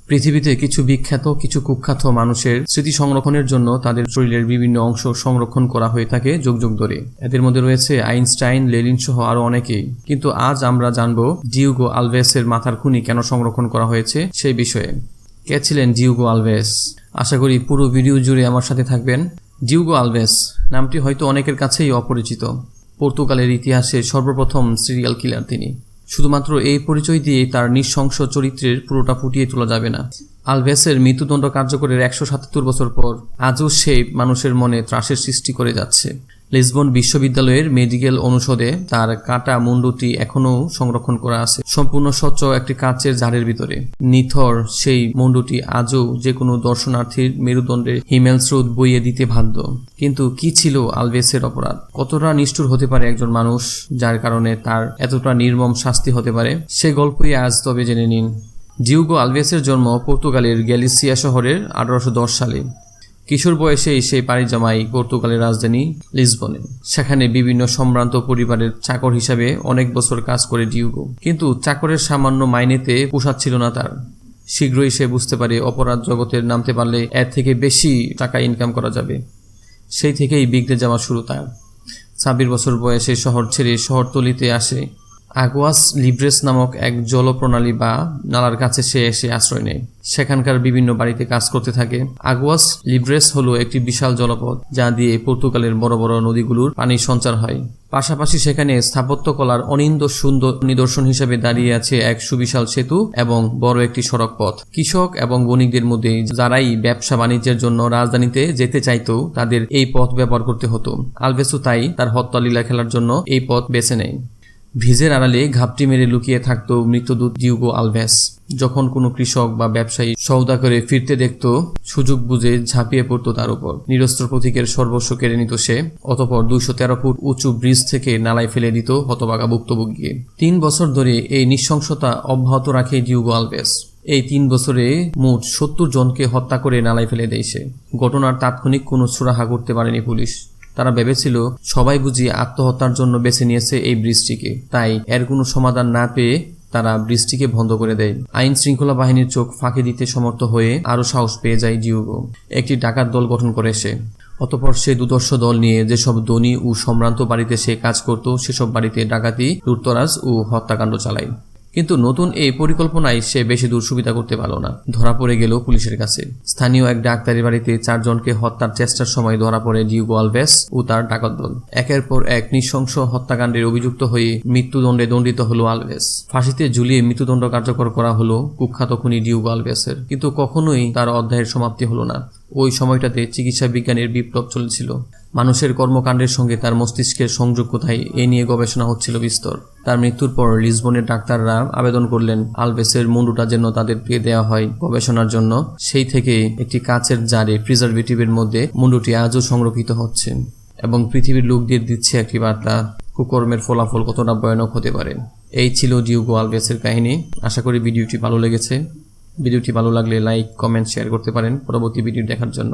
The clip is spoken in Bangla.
পৃথিবীতে কিছু বিখ্যাত কিছু কুখ্যাত মানুষের স্মৃতি সংরক্ষণের জন্য তাদের শরীরের বিভিন্ন অংশ সংরক্ষণ করা হয়ে থাকে যুগ যুগ ধরে। এদের মধ্যে রয়েছে আইনস্টাইন, লেনিন সহ আরো অনেকেই। কিন্তু আজ আমরা জানবো ডিয়েগো আলভেসের মাথার খুনি কেন সংরক্ষণ করা হয়েছে সেই বিষয়ে। কে ছিলেন ডিয়েগো আলভেস? আশা করি পুরো ভিডিও জুড়ে আমার সাথে থাকবেন। ডিয়েগো আলভেস নামটি হয়তো অনেকের কাছেই অপরিচিত। পর্তুগালের ইতিহাসে সর্বপ্রথম সিরিয়াল কিলার তিনি। শুধুমাত্র এই পরিচয় দিয়ে তার নৃশংস চরিত্রের পুরোটা ফুটিয়ে তোলা যাবে না। আলভেসের মৃত্যুদণ্ড কার্যকরের 177 বছর পর আজও সে মানুষের মনে ত্রাসের সৃষ্টি করে যাচ্ছে। লিসবন বিশ্ববিদ্যালয়ের মেডিকেল অনুষদে তার কাটা মুন্ডুটি এখনও সংরক্ষণ করা আছে, সম্পূর্ণ স্বচ্ছ একটি কাচের জারের ভিতরে। নিথর সেই মুন্ডুটি আজও যে কোনো দর্শনার্থীর মেরুদণ্ডে হিমেল স্রোত বইয়ে দিতে বাধ্য। কিন্তু কি ছিল আলভেসের অপরাধ? কতটা নিষ্ঠুর হতে পারে একজন মানুষ যার কারণে তার এতটা নির্মম শাস্তি হতে পারে? সে গল্পই আজ তবে জেনে নিন। ডিয়েগো আলভেসের জন্ম পর্তুগালের গ্যালিসিয়া শহরের 1810 সালে। কিশোর বয়সেই সে পাড়ি জমায় পর্তুগালের রাজধানী লিসবনে। সেখানে বিভিন্ন সম্ভ্রান্ত পরিবারের চাকর হিসাবে অনেক বছর কাজ করে ডিয়েগো। কিন্তু চাকরের সামান্য মাইনেতে পোষাচ্ছিল না তার। শীঘ্রই সে বুঝতে পারে অপরাধ জগতের নামতে পারলে এর থেকে বেশি টাকা ইনকাম করা যাবে। সেই থেকেই বিগড়ে যাওয়া শুরু তার। 26 বছর বয়সে শহর ছেড়ে শহরতলিতে আসে। আগুয়াস লিব্রেস নামক এক জলপ্রণালী বা নালার কাছে সে এসে আশ্রয় নেয়। সেখানকার বিভিন্ন বাড়িতে কাজ করতে থাকে। আগুয়াস লিব্রেস হলো একটি বিশাল জলপথ যা দিয়ে পর্তুগালের বড় বড় নদীগুলোর পানি সঞ্চার হয়। পাশাপাশি সেখানে স্থাপত্যকলার অনিন্দ্য সুন্দর নিদর্শন হিসেবে দাঁড়িয়ে আছে এক সুবিশাল সেতু এবং বড় একটি সড়ক পথ। কৃষক এবং বণিকদের মধ্যে যারাই ব্যবসা বাণিজ্যের জন্য রাজধানীতে যেতে চাইতো তাদের এই পথ ব্যবহার করতে হতো। আলভেসও তাই তার হত্যালীলা খেলার জন্য এই পথ বেছে নেয়। ভিজের আড়ালে ঘাপটি মেরে লুকিয়ে থাকতো মৃত্যুদূত ডিয়েগো আলভেস। যখন কোনো কৃষক বা ব্যবসায়ী সওদা করে ফিরতে দেখত, সুযোগ বুঝে ঝাঁপিয়ে পড়তো তার উপর। নিরস্ত্র প্রতীকের সর্বস্ব কেড়ে নিত সে। অতঃপর 213 ফুট উঁচু ব্রিজ থেকে নালায় ফেলে দিত হতভাগা ভুক্তভোগীকে। 3 বছর ধরে এই নৃশংসতা অব্যাহত রাখে ডিয়েগো আলভেস। এই 3 বছরে মোট 70 জনকে হত্যা করে নালায় ফেলে দেয় সে। ঘটনার তাৎক্ষণিক কোনো সুরাহা করতে পারেনি পুলিশ। তারা ভেবেছিল সবাই বুঝি আত্মহত্যার জন্য বেছে নিয়েছে এই ব্রিজটিকে, তাই এর কোনো সমাধান না পেয়ে তারা ব্রিজটিকে বন্ধ করে দেয়। আইন শৃঙ্খলা বাহিনীর চোখ ফাঁকি দিতে সমর্থ হয়ে আরও সাহস পেয়ে যায় ডিয়েগো। একটি ডাকাত দল গঠন করে সে। অতঃপর সে দুর্ধর্ষ দল নিয়ে যেসব ধনী ও সম্ভ্রান্ত বাড়িতে সে কাজ করত সেসব বাড়িতে ডাকাতি, লুটতরাজ ও হত্যাকাণ্ড চালায়। কিন্তু নতুন এই পরিকল্পনায় সে বেশি দূর সুবিধা করতে পারল না। ধরা পড়ে গেল পুলিশের কাছে। স্থানীয় এক ডাক্তারি বাড়িতে 4 জনকে হত্যার চেষ্টার সময় ধরা পড়ে ডিয়েগো আলভেস ও তার ডাকাত দল। একের পর এক নৃশংস হত্যাকাণ্ডের অভিযুক্ত হয়ে মৃত্যুদণ্ডে দণ্ডিত হলো আলভেস। ফাঁসিতে ঝুলিয়ে মৃত্যুদণ্ড কার্যকর করা হলো কুখ্যাত খুনি ডিয়েগো আলভেসের। কিন্তু কখনোই তার অধ্যায়ের সমাপ্তি হলো না। ওই সময়টাতে চিকিৎসা বিজ্ঞানের বিপ্লব চলছিল। মানুষের কর্মকাণ্ডের সঙ্গে তার মস্তিষ্কের সংযোগ কোথায় এ নিয়ে গবেষণা হচ্ছিল বিস্তর। তার মৃত্যুর পর লিসবনের ডাক্তাররা আবেদন করলেন আলভেসের মুন্ডুটা যেন তাদেরকে দেওয়া হয় গবেষণার জন্য। সেই থেকে একটি কাচের জারে প্রিজারভেটিভের মধ্যে মুন্ডুটি আজও সংরক্ষিত হচ্ছে এবং পৃথিবীর লোকদের দিচ্ছে একটি বার্তা কুকর্মের ফলাফল কতটা ভয়ানক হতে পারে। এই ছিল ডিয়েগো আলভেসের কাহিনী। আশা করি ভিডিওটি ভালো লেগেছে। ভিডিওটি ভালো লাগলে লাইক, কমেন্ট, শেয়ার করতে পারেন পরবর্তী ভিডিও দেখার জন্য।